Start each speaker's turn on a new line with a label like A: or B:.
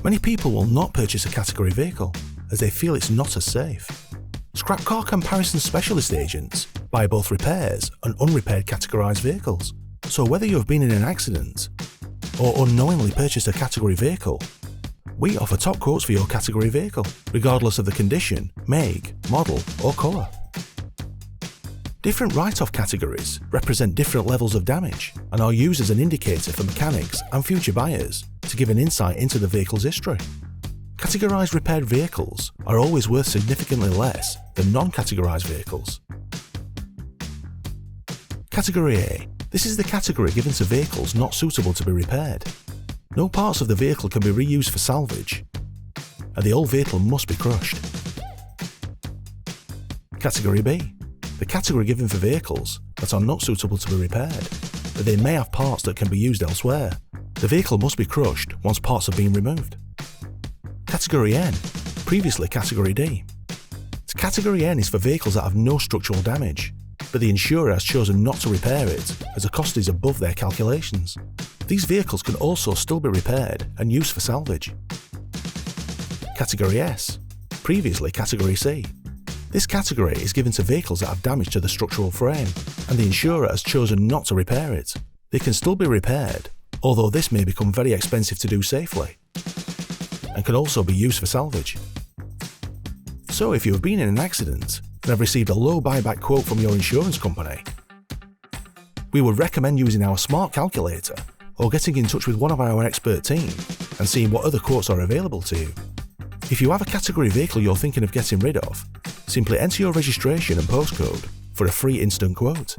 A: Many people will not purchase a category vehicle as they feel it's not as safe. Scrap car comparison specialist agents buy both repairs and unrepaired categorised vehicles. So whether you have been in an accident or unknowingly purchased a category vehicle, we offer top quotes for your category vehicle, regardless of the condition, make, model or colour. Different write-off categories represent different levels of damage and are used as an indicator for mechanics and future buyers to give an insight into the vehicle's history. Categorised repaired vehicles are always worth significantly less than non-categorised vehicles. Category A. This is the category given to vehicles not suitable to be repaired. No parts of the vehicle can be reused for salvage, and the old vehicle must be crushed. Category B. The category given for vehicles that are not suitable to be repaired, but they may have parts that can be used elsewhere. The vehicle must be crushed once parts have been removed. Category N, previously Category D. Category N is for vehicles that have no structural damage, but the insurer has chosen not to repair it as the cost is above their calculations. These vehicles can also still be repaired and used for salvage. Category S, previously Category C. This category is given to vehicles that have damage to the structural frame, and the insurer has chosen not to repair it. They can still be repaired, although this may become very expensive to do safely, and can also be used for salvage. So if you have been in an accident and have received a low buyback quote from your insurance company, we would recommend using our smart calculator or getting in touch with one of our expert team and seeing what other quotes are available to you. If you have a category vehicle you're thinking of getting rid of, simply enter your registration and postcode for a free instant quote.